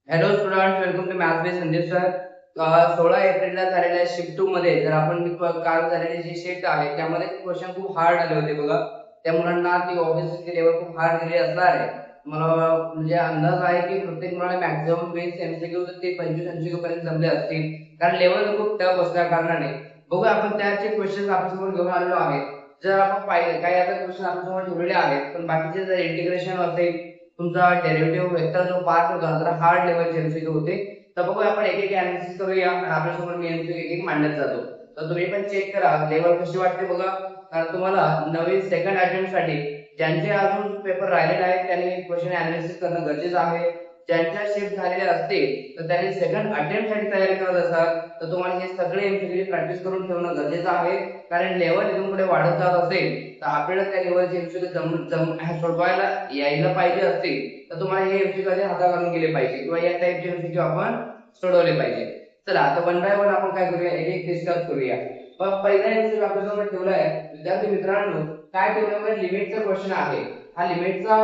Hello student, welcome to maths base Sandeep sir. 16 एप्रिलला झालेल्या shift 2 मध्ये जर आपण काल झालेली जी शिफ्ट आहे त्यामध्ये क्वेश्चन खूप हार्ड आले होते बघा. त्या मुलांना ती ऑब्व्हियसली लेवल खूप हार्ड दिली असणार आहे. मला म्हणजे अंदाज आहे की प्रत्येक मुलाला मॅक्झिमम 20 एमसीक्यू तर ते 25 एमसीक्यू पर्यंत जमले असतील, कारण लेवल खूप टफ असल्या कारणाने. बघूया आपण त्याचे क्वेश्चन आपल्यासमोर घेऊन आलेलो आहे. जर आपण पाहिले काही आता क्वेश्चन आपल्यासमोर ठेवलेले आहेत, पण बाकीचे जर इंटिग्रेशन असेल, तुमचा डेरिव्हेटिव्ह वेक्टर जो पार्ट होता तर हार्ड लेवलचे एमसीक्यू होते. तर बघूया आपण एक एक अनालिसिस करूया आणि आपल्यासमोर मी एमसीक्यू एक एक मांडत जातो. तर तुम्ही पण चेक करा लेवल कशी वाटते बघा. कारण तुम्हाला नवीन सेकंड अटेम्प्ट साठी ज्यांचे अजून पेपर राहिलेले आहेत त्यांनी क्वेश्चन अनालिसिस करणं गरजेचं आहे. ज्यांच्या शिफ्ट झालेल्या असतील तर त्यांनी सेकंड अटेम्प्ट साठी तयारी करत असाल तर तुम्हाला हे सगळे एमसीक्यू प्रॅक्टिस करून ठेवणं गरजेचं आहे. कारण लेवल इथून पुढे वाढत जात असेल तर आपल्याला त्या लेवलचे एमसीक्यू सोडवायला यायला पाहिजे असतील तर तुम्हाला हे एमसीक्यू आधी हाताळून गेले पाहिजे किंवा या टाइपचे एमसीक्यू आपण सोडवले पाहिजे. चला आता वन बाय वन आपण काय करूया, एक एक डिस्कस करूया. पण पहिला एमसीक्यू आपल्यासमोर ठेवला आहे विद्यार्थी मित्रांनो. काय ठेवलं, लिमिटचा क्वेश्चन आहे. हा लिमिटचा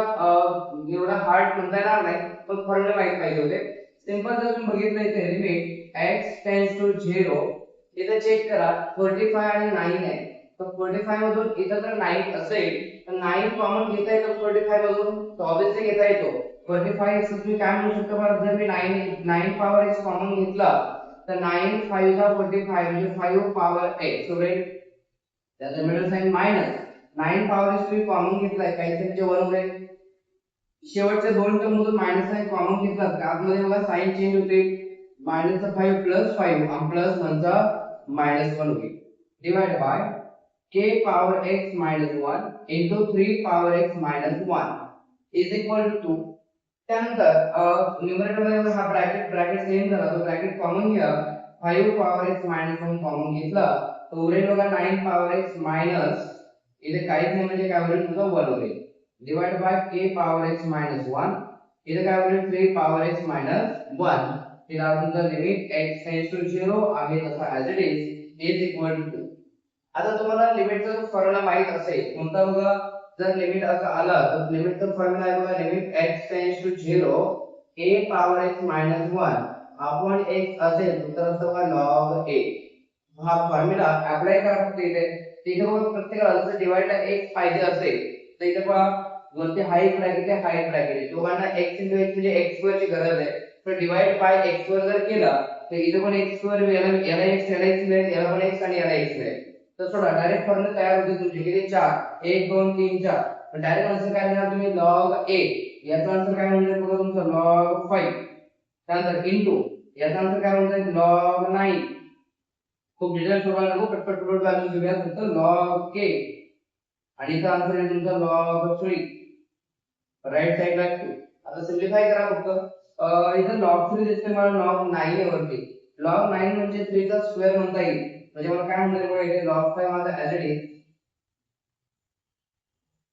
एवढा हार्ड म्हणता येणार नाही, पण फॉर्म्युला माहित पाहिजे होते. सिंपल जर तुम्ही बघितलं इथे लिमिट x टेंड्स टू 0, इथे चेक करा 45 आणि 9 आहे. तर 45 मधून इथं जर 9 असेल तर 9 कॉमन घेता येतो 45 मधून, तर ऑब्विसली घेता येतो. 45 तुम्ही काय म्हणू शकता बरं, जर मी 9 पॉवर x कॉमन घेतला तर 9 5 चा 45 म्हणजे 5 पॉवर x. सो त्याचा middle sign minus 9 power x तुम्ही कॉमन घेतलाय काहीतरी म्हणजे 1 होईल. शेवटच्या दोन टर्म मधून मायनस साइन कॉमन घेतला तर आतमध्ये बघा साइन चेंज होते. मायनस चा 5 प्लस 5 आणि प्लस 1 चा मायनस 1 होईल. Divide by k power x minus 1 into 3 power x minus 1 is equal to 2. त्यानंतर न्यूमरेटर मध्ये हा ब्रॅकेट सेम झाला, तो ब्रॅकेट कॉमन घ्या. 5 पॉवर x minus 1 कॉमन घेतला तर उरेल बघा 9 पॉवर x मायनस, इथे काहीच नाही म्हणजे काय होईल तुझा 1 होईल. Divide by k power x minus 1, इथे काय होईल 3 पॉवर x minus 1. तिला तुमचा लिमिट x टेंड्स टू 0 आहे तसा as it is equal to 2. आता तुम्हाला लिमिटचा फॉर्म्युला माहित असेल कोणता बघा. जर लिमिट असं आला तर लिमिटचा फॉर्म्युला आहे बघा, limit x tends to 0 a पॉवर x minus 1 अपॉन x असेल तर असं बघा log a. हा फॉर्म्युला अप्लाय करा फक्त इथे. तिथे बघा प्रत्येकाला जर डिवाइडला x पाहिजे असेल तर इथे बघा वरती हा एक ब्रॅकेट आहे, हा एक ब्रॅकेट आहे. दोघांना x into x म्हणजे x स्क्वेअर ची गरज आहे. तर डिवाइड बाय x स्क्वेअर जर केला तर इथे पण x स्क्वेअर याला x मिळेल, याला पण x आणि याला x मिळेल. तर सोडा डायरेक्ट फॉर्म्युला तयार होते तुमचे किती 4 1 2 3 4. पण डायरेक्ट आन्सर काय मिळणार तुम्ही log a. याचा आन्सर काय म्हणजे बघा तुमचा log 5. त्यानंतर इनटू याचा आन्सर काय म्हणजे log 9. खूप डिटेल सोडवायला नको, पटपट पटपट व्हॅल्यू घेऊया. फक्त log k आणि इथं आन्सर आहे तुमचा log 3. राइट साइडला 2. आता सिम्प्लिफाय करा फक्त. इथं log 3 दिसते मला log 9 आहे वरती. log 9 म्हणजे 3 चा स्क्वेअर म्हणता येईल. म्हणजे मला काय म्हणता येईल इथे log 5 माझा ऍज इट इज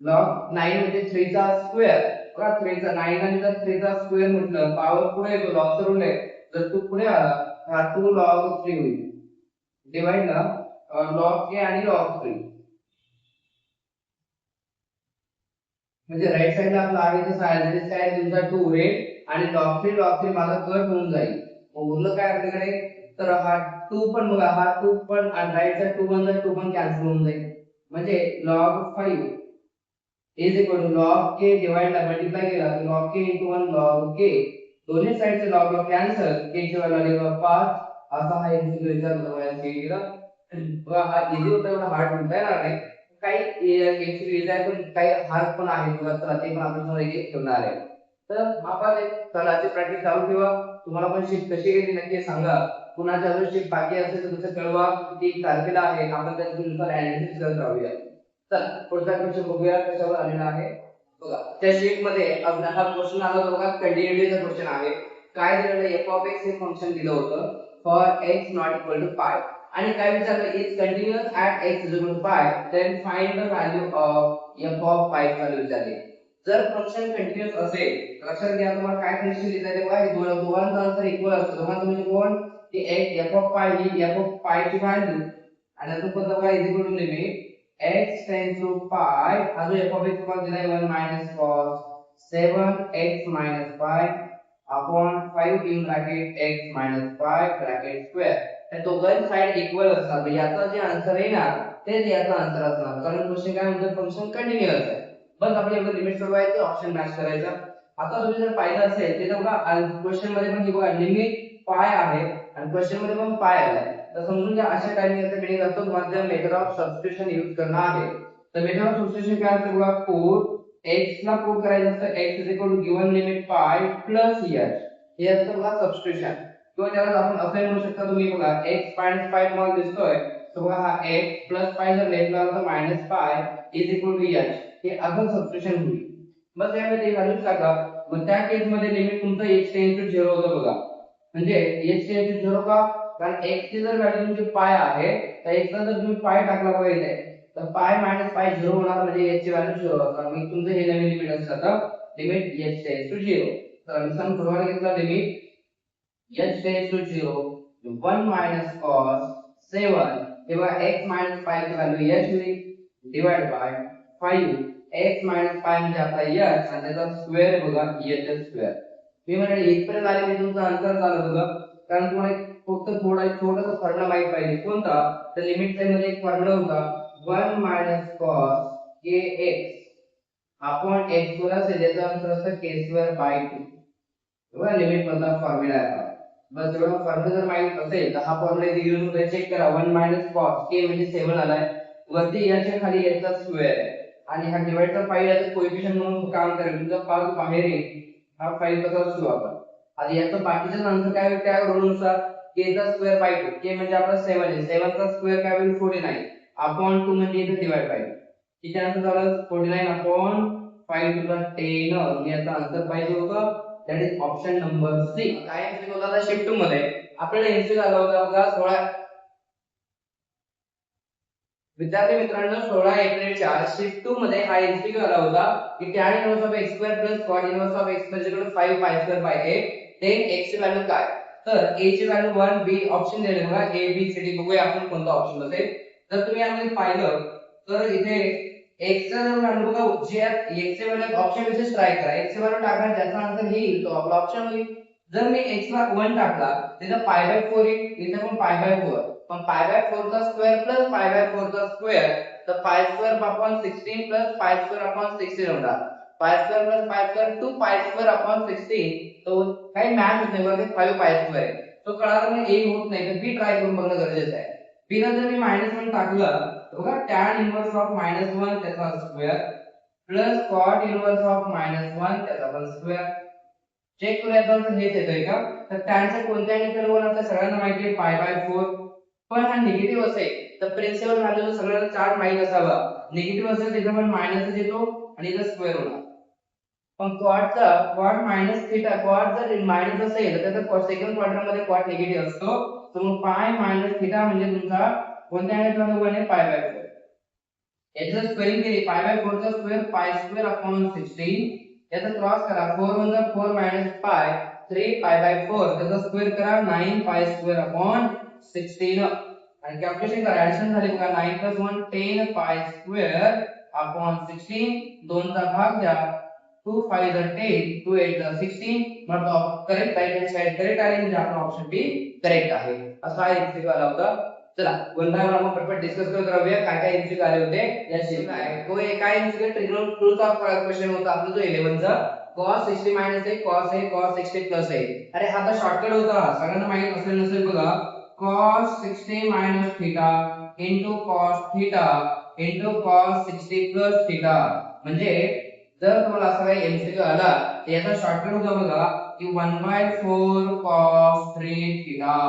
log 9 म्हणजे 3 चा स्क्वेअर. बघा 3 चा 9 आणि जर 3 चा स्क्वेअर म्हटलं पॉवर पुढे येतो लॉग तर उरले. जर तू पुढे आला हा 2 log 3 होईल. डिवाइड ला log k आणि log 3 म्हणजे राइट साइडला आपला आहे तसं ऍज इट इज काय तुमचा 2 होईल आणि log 3 माझा कट होऊन जाईल. मग उरलं काय आपल्याकडे, तर हा 2 पण बघा, हा 2 पण आणि राइट साइड 2 1 2 पण कॅन्सल होऊन जाईल. म्हणजे log 5 is equal to log k divide ला मल्टिप्लाय केला तर log k into 1 log k. दोन्ही साइडचे log कॅन्सल, k ची व्हॅल्यू आली 5. असा हा एमसीक्यू विचारला तुम्हाला सीईटीला. बघा हा इझी होता, एवढा हार्ड म्हणता येणार नाही. काही एमसीक्यू इझी आहे पण काही हार्ड पण आहे बघा. तर ते पण आपण समोर एक ठेवणार आहे. तर हा पाच एक चलाची प्रॅक्टिस चालू ठेवा. तुम्हाला पण शिफ्ट कशी गेली नक्की सांगा. कुणाच्या अजून शिफ्ट बाकी असेल तर तुमचं कळवा. किती तारखेला आहे आपण त्याच्यानुसार ऍनालिसिस करत राहूया. चला पुढचा क्वेश्चन बघूया कशावर आलेला आहे बघा. त्या शीट मध्ये हा क्वेश्चन आला होता बघा, कंटिन्युटीचा क्वेश्चन आहे. काय दिलेलं f of x हे फंक्शन दिलं होतं for x not equal to pi. आणि काय विचारलं is continuous at x is equal to pi then find the value of f of pi value विचारली. जर फंक्शन कंटिन्युअस असेल लक्षात घ्या तुम्हाला काय कंडिशन दिली आहे बघा. हे दोघांचा आन्सर इक्वल असतो. दोघांचं म्हणजे कोण, की f ऑफ पाय ही f ऑफ पाय ची व्हॅल्यू आणि अजून कोणता बघा is equal to limit x tends to pi. हा जो f of x तुम्हाला दिलाय 1 minus cos 7x minus pi upon 5 in bracket x minus 5 bracket square. त्या दोघांची साइड इक्वल असणार म्हणजे याचा जे आन्सर येणार तेच याचा आन्सर असणार कारण क्वेश्चन काय म्हणतो फंक्शन कंटिन्यूअस आहे. बस आपल्याला लिमिट सोडवायचं ऑप्शन मॅच करायचा. आता तुम्ही जर पाहिलं असेल ते बघा क्वेश्चन मध्ये पण बघा लिमिट पाय आहे आणि क्वेश्चन मध्ये पण पाय आहे. तर समजून घ्या अशा टाइमिंग याचा मीनिंग असतो मध्ये मेथड ऑफ सबस्टिट्यूशन यूज करणं आहे. तर मेथड ऑफ सबस्टिट्यूशन काय असतं बघा 4 x ला पुट करायचं असतं x is equal to given limit pi plus h हे असतं बघा सबस्टिट्यूशन. किंवा त्याला आपण असं म्हणू शकता तुम्ही बघा x मायनस पाय तुम्हाला दिसतोय तर बघा हा x प्लस पाय जर लेफ्टला आला तर minus pi is equal to h हे असं सबस्टिट्यूशन होईल. बस यामध्ये व्हॅल्यूज टाका. मग त्या केस मध्ये लिमिट तुमचं x टेंड टू 0 होतं बघा. म्हणजे x टेंड टू 0 का कारण x ची जर व्हॅल्यू तुमची पाय आहे तर x ला जर तुम्ही पाय टाकला पाहिजे तर पाय मायनस पाय 0 होणार म्हणजे h ची व्हॅल्यू 0 असणार. मग तुमचं हे नवीन लिमिट असतं तर लिमिट h टेंड टू 0. तर आम्ही सम सोडवायला घेतला लिमिट h टेंड टू 0 1 मायनस cos 7 तेव्हा x मायनस पाय ची व्हॅल्यू h होईल divide by 5 x minus pi म्हणजे आपला h आणि त्याचा स्क्वेअर बघा h स्क्वेअर. मी म्हणाले इथपर्यंत आले मी तुमचा आन्सर झालं बघा कारण तुम्हाला फक्त थोडा एक छोटासा फॉर्म्युला माहित पाहिजे कोणता तर लिमिट चा मध्ये एक फॉर्म्युला होता 1 minus cos kx upon x square असेल त्याचा आन्सर असतं k स्क्वेअर बाय 2. बघा लिमिट मधला फॉर्म्युला आहे. बस एवढा फॉर्म्युला जर माहित असेल तर हा फॉर्म्युला इथे यूज होतो चेक करा 1 मायनस cos k म्हणजे 7 आलाय वरती याच्या खाली याचा स्क्वेअर आहे आणि हा डिवाइडचा 5 याचा कोएफिशिएंट म्हणून काम करेल तुमचा 5 बाहेर येईल हा 5 कसा असतो आपण आता याचा बाकीचा आन्सर काय होईल त्या रूलनुसार k चा स्क्वेअर बाय 2 k म्हणजे आपला 7 आहे 7 चा स्क्वेअर काय होईल 49 अपॉन 2 म्हणजे इथे डिवाइड बाय किती आन्सर झालं 49 अपॉन 5 टू द 10 याचा आन्सर पाहिजे होता that is option number C. काय एमसीक्यू होता आता शिफ्ट 2 मध्ये आपल्याला एमसीक्यू आला होता बघा 16 विद्यार्थी मित्रांनो 16 एप्रिलच्या शिफ्ट 2 मध्ये हा एमसीक्यू आला होता की tan inverse of x square plus cot inverse of x equal 5 pi square by 8 then x ची व्हॅल्यू काय तर a ची व्हॅल्यू 1 b ऑप्शन दिले बघा a b c d बघूया आपण कोणता ऑप्शन असेल. जर तुम्ही यामध्ये पाहिलं तर इथे x चा जर व्हॅल्यू बघा जे x चे व्हॅल्यू ऑप्शन विषय ट्राय करा x चे व्हॅल्यू टाका ज्याचा आन्सर येईल तो आपला ऑप्शन होईल. जर मी x ला 1 टाकला तिथे पाय बाय 4 येईल इथे पण पाय बाय 4 पण पाय बाय 4 चा स्क्वेअर प्लस पाय बाय 4 चा स्क्वेअर तर pi square upon 16 plus pi square upon 16 होणार. Pi square plus pi square 2 pi square upon 16 तो काही मॅच होत नाही बघा 5 पाय स्क्वेअर आहे तो कळाला म्हणजे a होत नाही तर b ट्राय करून बघणं गरजेचं आहे. b ला जर मी -1 टाकलं तर बघा tan इनवर्स ऑफ -1 त्याचा square plus cot inverse of -1 त्याचा पण स्क्वेअर चेक करूया तर हेच येतंय का तर tan चे कोणत्या अँगल वर आपल्या सगळ्यांना माहिती आहे पाय बाय 4 पण हा निगेटिव्ह असेल तर प्रिन्सिपल व्हॅल्यू सगळ्यांना चार्ट माहित असावा निगेटिव्ह असेल त्याचा पण मायनस येतो आणि इथं स्क्वेअर होणार. पण cot मायनस थीटा cot जर मायनस असेल तर त्याचा सेकंड क्वाड्रंट मध्ये cot निगेटिव्ह असतो तर मग पाय मायनस थीटा म्हणजे तुमचा कोणत्या अँगल वर बनेल पाय बाय 4. याचं स्क्वेअरिंग केली पाय बाय 4 चा स्क्वेअर पाय स्क्वेअर अपॉन 16 याचा क्रॉस करा 4 1 4 मायनस पाय 3 पाय बाय 4 त्याचा स्क्वेअर करा 9 पाय स्क्वेअर अपॉन 16 आणि कॅल्क्युलेशन करा ऍडिशन झाली बघा 9 1 10 पाय स्क्वेअर अपॉन 16 2 चा भाग द्या 2 5 10 2 8 16 मग correct right hand side correct आहे म्हणजे आपला ऑप्शन बी करेक्ट आहे. असा एक आला होता. चला वन बाय वन आपण पटपट डिस्कस करत राहूया काय काय एमसीक्यू आले होते याशी काय तो काय MCQ trigonometry truth of question होता आपला जो 11 चा cos 60 minus a cos a cos 60 plus a अरे हा तर शॉर्टकट होता सगळ्यांना माहित असेल नसेल बघा cos 60 minus theta into cos theta into cos 60 plus theta म्हणजे जर तुम्हाला असा काही एमसीक्यू आला तर याचा शॉर्टकट होता बघा की 1/4 cos 3 theta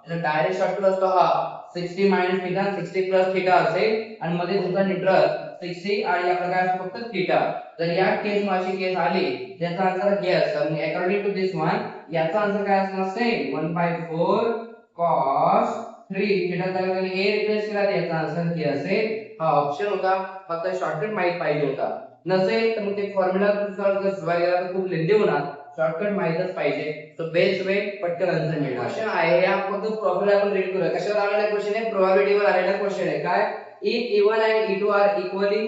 याचा डायरेक्ट शॉर्टकट असतो हा 60 minus theta 60 plus theta असेल आणि मध्ये तुमचा न्यूट्रल 60 आणि आपला काय असतो फक्त थीटा. जर या केस मध्ये केस आली त्याचा आन्सर हे असतो मग अकॉर्डिंग टू दिस वन याचा आन्सर काय असणार सेम 1/4 cos 3 थीटा त्याला a रिप्लेस केला तर याचा आन्सर हे असेल. हा ऑप्शन होता फक्त शॉर्टकट माहित पाहिजे होता नसेल तर मग ते फॉर्म्युला नुसार जर सोडवायला गेला तर खूप लेंदी होणार शॉर्टकट माहितच पाहिजे सो बेस्ट वे पटकन आन्सर मिळणार. क्वेश्चन आहे या फक्त प्रॉब्लेम आपण रीड करूया कशावर आलेला क्वेश्चन आहे प्रोबॅबिलिटी वर आलेला क्वेश्चन आहे काय if E1 and E2 are equally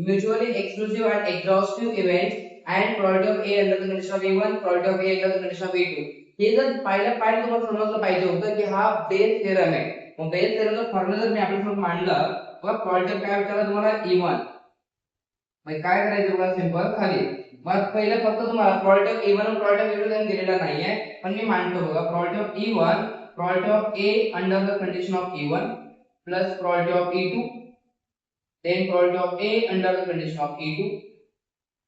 mutually exclusive and exhaustive events and probability of A under the condition of A1, probability of A under the condition of A2. हे जर पाहिलं तुम्हाला समजलं पाहिजे होतं की हा बेस थेरम आहे. मग बेस थेरमचा फॉर्म्युला जर मी आपल्यासमोर मांडला मग probability of काय विचारलं तुम्हाला E1. मग काय करायचं बघा सिंपल खाली. मग पहिलं फक्त तुम्हाला probability of A1 आणि probability of A2 त्यांनी दिलेला नाहीये पण मी मांडतो बघा probability of E1, probability of A under the condition of E1 plus probability of E2, then probability of A under the condition of E2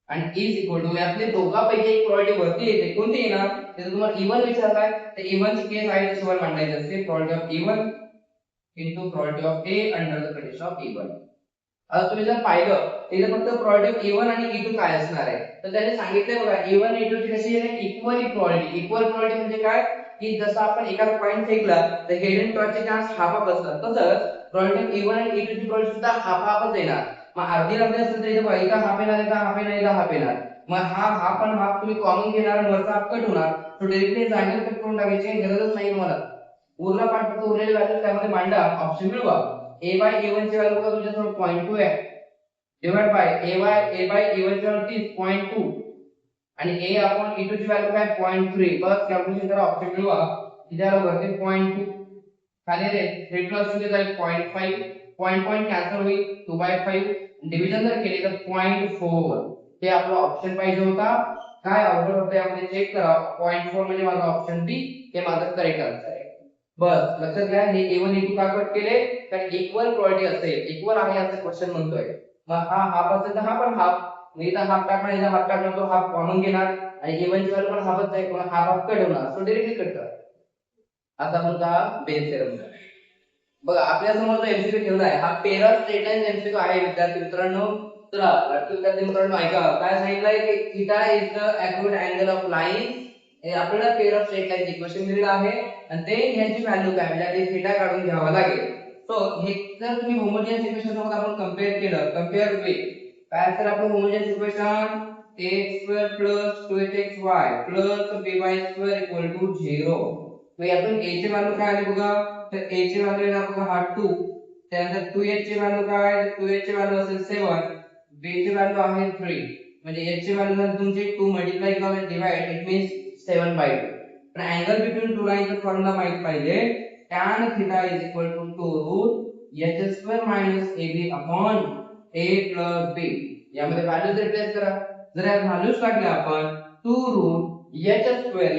and is equal to यातले दोघांपैकी एक probability वरती येते कोणती येणार तर तुम्हाला E1 विचारलाय तर E1 ची केस आहे तशी वर मांडायची असते probability of E1 into probability of A under the condition of E1. आता तुम्ही जर पाहिलं इथे फक्त probability of E1 आणि E2 काय असणार आहे तर त्यांनी सांगितलंय बघा E1 E2 ची कशी आहे इक्वल probability म्हणजे काय की जसं आपण एखादा पॉइंट फेकला तर हेड एंड टॉसचे चान्स हाफ हाफ असतात तसंच probability of E1 आणि E2 ची probability सुद्धा हाफ हाफच येणार. मग अर्धी अर्धी असेल तर इथे बघा इथं हाफ येणार इथं हाफ येणार इथं हाफ येणार. मग हा हाफ आणि हाफ तुम्ही कॉमन घेणार आणि वरचा हाफ कट होणार तो डायरेक्टली जागेवर कट करून टाकायची गरजच नाही तुम्हाला. उरला पार्ट फक्त उरलेले व्हॅल्यूज त्यामध्ये मांडा ऑप्शन मिळवा. A बाय A1 ची व्हॅल्यू बघा तुमच्याजवळ 0.2 आहे divide by A bye A1 ची व्हॅल्यू 0.2 आणि A अपॉन E2 ची व्हॅल्यू काय 0.3 बस कॅल्क्युलेशन करा ऑप्शन मिळवा इथे आलं वरती 0.2 खाली रे 3 प्लस 2 चे जाईल 0.5 पॉइंट कॅन्सल होईल 2/5 डिव्हिजन जर केले तर 0.4 हे आपला ऑप्शन पाहिजे होता. काय अवघड होतं यामध्ये चेक करा 0.4 म्हणजे माझा ऑप्शन बी हे माझा करेक्ट आन्सर आहे. बस लक्षात घ्या हे A1 A2 का कट केले कारण इक्वल प्रोबॅबिलिटी असेल इक्वल आहे असं क्वेश्चन म्हणतोय. मग हा हाफ असेल तर हा पण हाफ मग इथं हाफ टाकणार इथं हाफ टाकणार तो हाफ कॉमन घेणार आणि A1 ची व्हॅल्यू पण हाफच आहे मग हाफ कट होणार सो डायरेक्टली कट करा. आता आपण हा बेस थेरम बघा आपल्या समोर जो एमसीक्यू ठेवला आहे हा pair of straight line MCQ आहे विद्यार्थी मित्रांनो. चला विद्यार्थी मित्रांनो ऐका काय सांगितलंय की theta is the accurate angle of line हे आपल्याला pair of straight line equation दिलेलं आहे आणि ते ह्याची व्हॅल्यू काय म्हणजे आधी थीटा काढून घ्यावा लागेल. सो हे जर तुम्ही होमोजेनियस इक्वेशन सोबत आपण कंपेअर केलं कंपेअर विथ काय तर आपण homogeneous equation x² + 2hxy + by² = 0 मग यातून a ची व्हॅल्यू काय आली बघा तर a ची व्हॅल्यू येणार बघा हा 2 त्यानंतर 2h ची व्हॅल्यू काय 2h ची व्हॅल्यू असेल 7 b ची व्हॅल्यू आहे 3 म्हणजे h ची व्हॅल्यू जर तुमची 2 मल्टिप्लाय किंवा डिवाइड इट मीन्स 7/2 पण अँगल बिटवीन टू लाईनचा फॉर्म्युला माहित पाहिजे tan θ = 2 h² - ab a + b यामध्ये व्हॅल्यूज रिप्लेस करा जर या व्हॅल्यूज टाकल्या आपण 2 h²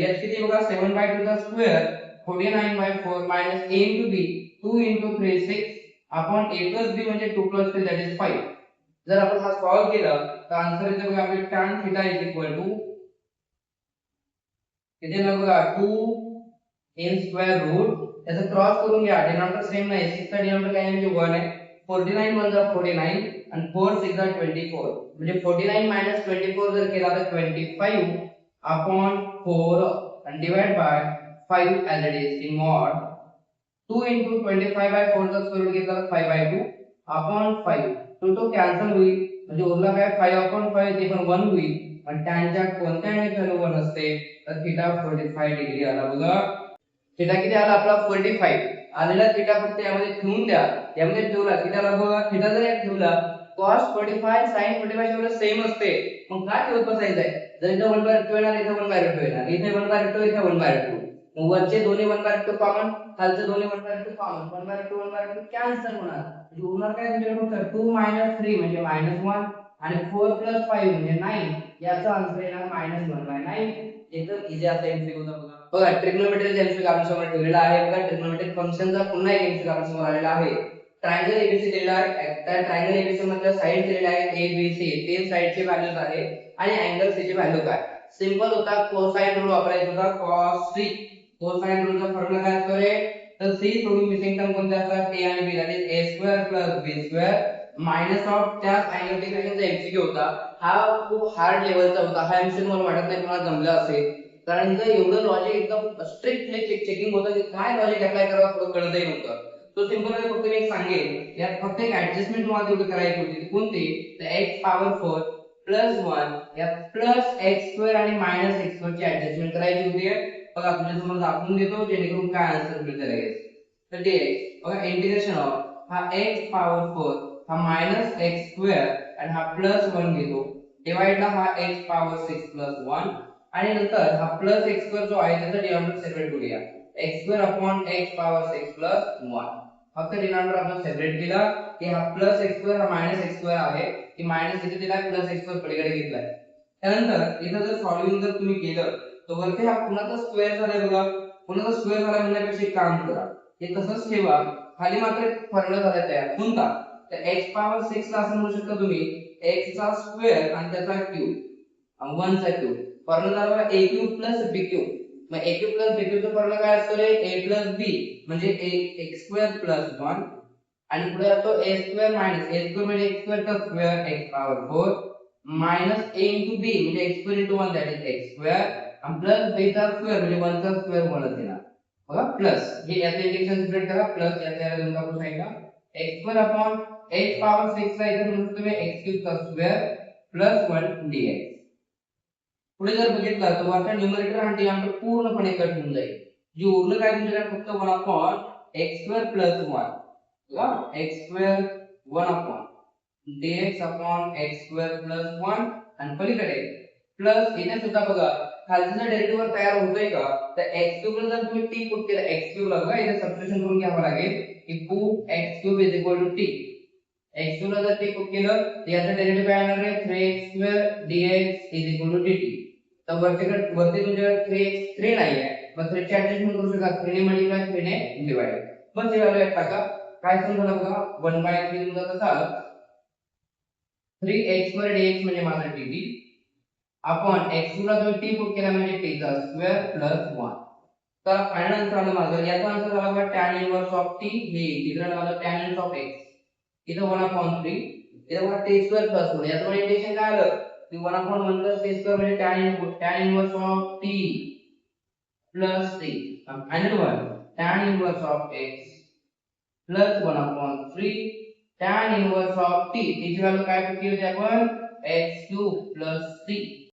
h किती बघा 7/2 चा square 49/4 - a into b 2 into 3 6 upon a plus b म्हणजे 2 plus 3 that is 5 जर आपण हा सॉल्व केला तर आन्सर येते बघा आपले tan θ = किती ना बघा 2 in square root याचा क्रॉस करून घ्या डिनॉमिनेटर सेम नाही 6 चा डिनॉमिनेटर काय म्हणजे 1 आहे 49 1 जा 49 आणि 4 6 जा 24 म्हणजे 49 - 24 जर केला तर 25 upon 4 and divide by 5 as it is in mod 2 into 25/4 चा स्क्वेअर रूट घेतला तर 5/2 upon 5 तो कॅन्सल होईल म्हणजे उरला काय 5/5 ते पण 1 होईल आणि tan च्या कोणत्या अँगलची व्हॅल्यू 1 असते तर थीटा 45 डिग्री आला बघा. थीटा किती आला आपला 45 आलेला थीटा फक्त यामध्ये ठेवून द्या यामध्ये ठेवला थीटाला बघा थीटा जर यात ठेवला cos 45 sin 45 एवढं सेम असते मग काय ठेवत बसायचं आहे जर इथे 1/2 येणार इथे 1/2 येणार इथे 1/2 इथे 1/2 मग वरचे दोन्ही 1/2 कॉमन खालचे दोन्ही 1/2 कॉमन 1/2 कॅन्सल होणार म्हणजे उरणार काय तुमच्याकडे फक्त 2 - 3 म्हणजे -1 आणि 4 + 5 म्हणजे 9 याचा आन्सर येणार -1/9 एकदम इझी असा एमसीक्यू होता बघा ट्रिग्नोमेट्री एमसीक्यू आपण समोर ठेवलेला आहे बघा ट्रिग्नोमेट्रिक फंक्शनचा पुन्हा एक एमसीक्यू आपण समोर आलेला आहे. ट्रायंगल एबीसी दिलेला आहे त्या ट्रायंगल एबीसी मधल्या साइड दिलेल्या आहेत ए बी सी तीन साइडचे व्हॅल्यूज आहेत आणि अँगल सी ची व्हॅल्यू काय सिंपल होता कोसाइन रूल वापरायचा होता cos c कोसाइन रूलचा फॉर्म्युला काय असतो रे तर c सोडून मिसिंग टर्म कोणते असतात a आणि b that is a² + b² minus of त्या अँगल डिफिनेशनचा एमसीक्यू होता हा खूप हार्ड लेवलचा होता हा एमसीक्यू मला वाटत नाही तुम्हाला जमला असेल कारण इथं एवढं लॉजिक एकदम स्ट्रिक्टली चेकिंग होतं की काय लॉजिक अप्लाय करावं थोडं कळतही नव्हतं. तो सिंपल आहे फक्त मी सांगेन यात फक्त एक ऍडजस्टमेंट तुम्हाला तेवढी करायची होती ती कोणती तर x पॉवर 4 प्लस 1 या प्लस x² आणि मायनस x² ची ऍडजस्टमेंट करायची होती बघा तुमच्या समोर दाखवून देतो जेणेकरून काय आन्सर मिळते लगेच तर dx बघा इंटिग्रेशन ऑफ हा x पॉवर 4 हा मायनस x² आणि हा प्लस 1 घेतो डिवाइडला हा x पॉवर 6 प्लस 1 आणि नंतर हा प्लस x स्क्वेअर जो आहे त्याचा डिनॉमिनेटर सेपरेट करूया x square upon x power 6 plus 1 फक्त डिनॉमिनेटर आपण सेपरेट केला की हा प्लस x स्क्वेअर हा मायनस x स्क्वेअर आहे की मायनस इथे दिलाय प्लस x स्क्वेअर पलीकडे घेतलाय त्यानंतर इथं जर सॉल्विंग जर तुम्ही केलं तर वरती हा पुन्हाचा स्क्वेअर झालाय बघा पुन्हाचा स्क्वेअर झाला म्हणण्यापेक्षा एक काम करा हे तसंच ठेवा खाली मात्र फॉर्म्युला झाला तयार कोणता तर x पॉवर 6 ला असं म्हणू शकता तुम्ही x चा स्क्वेअर आणि त्याचा क्यूब 1 चा क्यूब फॉर्म्युला झाला a cube plus b cube मग a cube plus b cube चा फॉर्म्युला काय असतो रे a प्लस b म्हणजे x स्क्वेअर प्लस 1 आणि पुढे येतो a square minus a square म्हणजे x स्क्वेअर चा square x power 4 minus a into b म्हणजे x square into 1 that is x square आणि प्लस b चा स्क्वेअर म्हणजे 1 चा स्क्वेअर होणार देणार बघा प्लस हे याचे इंटिग्रेशन सेपरेट करा प्लस याच्या दोन टाकू साईडला x square upon x power 6 ला इथे म्हणू तुम्ही x क्यूब चा स्क्वेअर प्लस 1 dx पुढे जर बघितलं तर वरचा न्यूमरेटर आणि डिनॉमिनेटर पूर्णपणे कट होऊन जाईल जे उरलं काय तुमच्याकडे फक्त 1 अपॉन x स्क्वेअर प्लस 1 बघा x square 1 upon dx upon x square plus 1 आणि पलीकडे प्लस इथे सुद्धा बघा खालच्या डेरिव्हेटिव्ह तयार होतोय का तर x क्यूब ला जर तुम्ही t पुट केलं x क्यूब ला बघा इथे सबस्टिट्यूशन करून घ्यावं लागेल की put x cube is equal to t x cube ला जर t पुट केलं तर याचा डेरिव्हेटिव्ह काय येणार आहे 3x square dx is equal to dt तर वरती तुमच्याकडे 3x 3 नाही आहे मग 3 चे ऍडजस्टमेंट करू शकता 3 ने मल्टिप्लाय 3 ने डिवाइड बस हे व्हॅल्यू टाका काय सम झाला बघा 1/3 तुमचा कसा 3x स्क्वेअर dx म्हणजे माझा dt अपॉन x ला तुम्ही t पुट केला म्हणजे t चा स्क्वेअर प्लस 1 तर फायनल आन्सर आला माझा याचा आन्सर झाला बघा tan इनवर्स ऑफ t हे इथं झालं tan इनवर्स ऑफ x इथं 1/3 इथं बघा t स्क्वेअर प्लस 1 याचं इंटिग्रेशन काय आलं की 1/1 प्लस t स्क्वेअर म्हणजे tan inverse of t plus t final one tan inverse of x plus 1/3 tan inverse of t ची व्हॅल्यू काय केली होती आपण x क्यूब प्लस t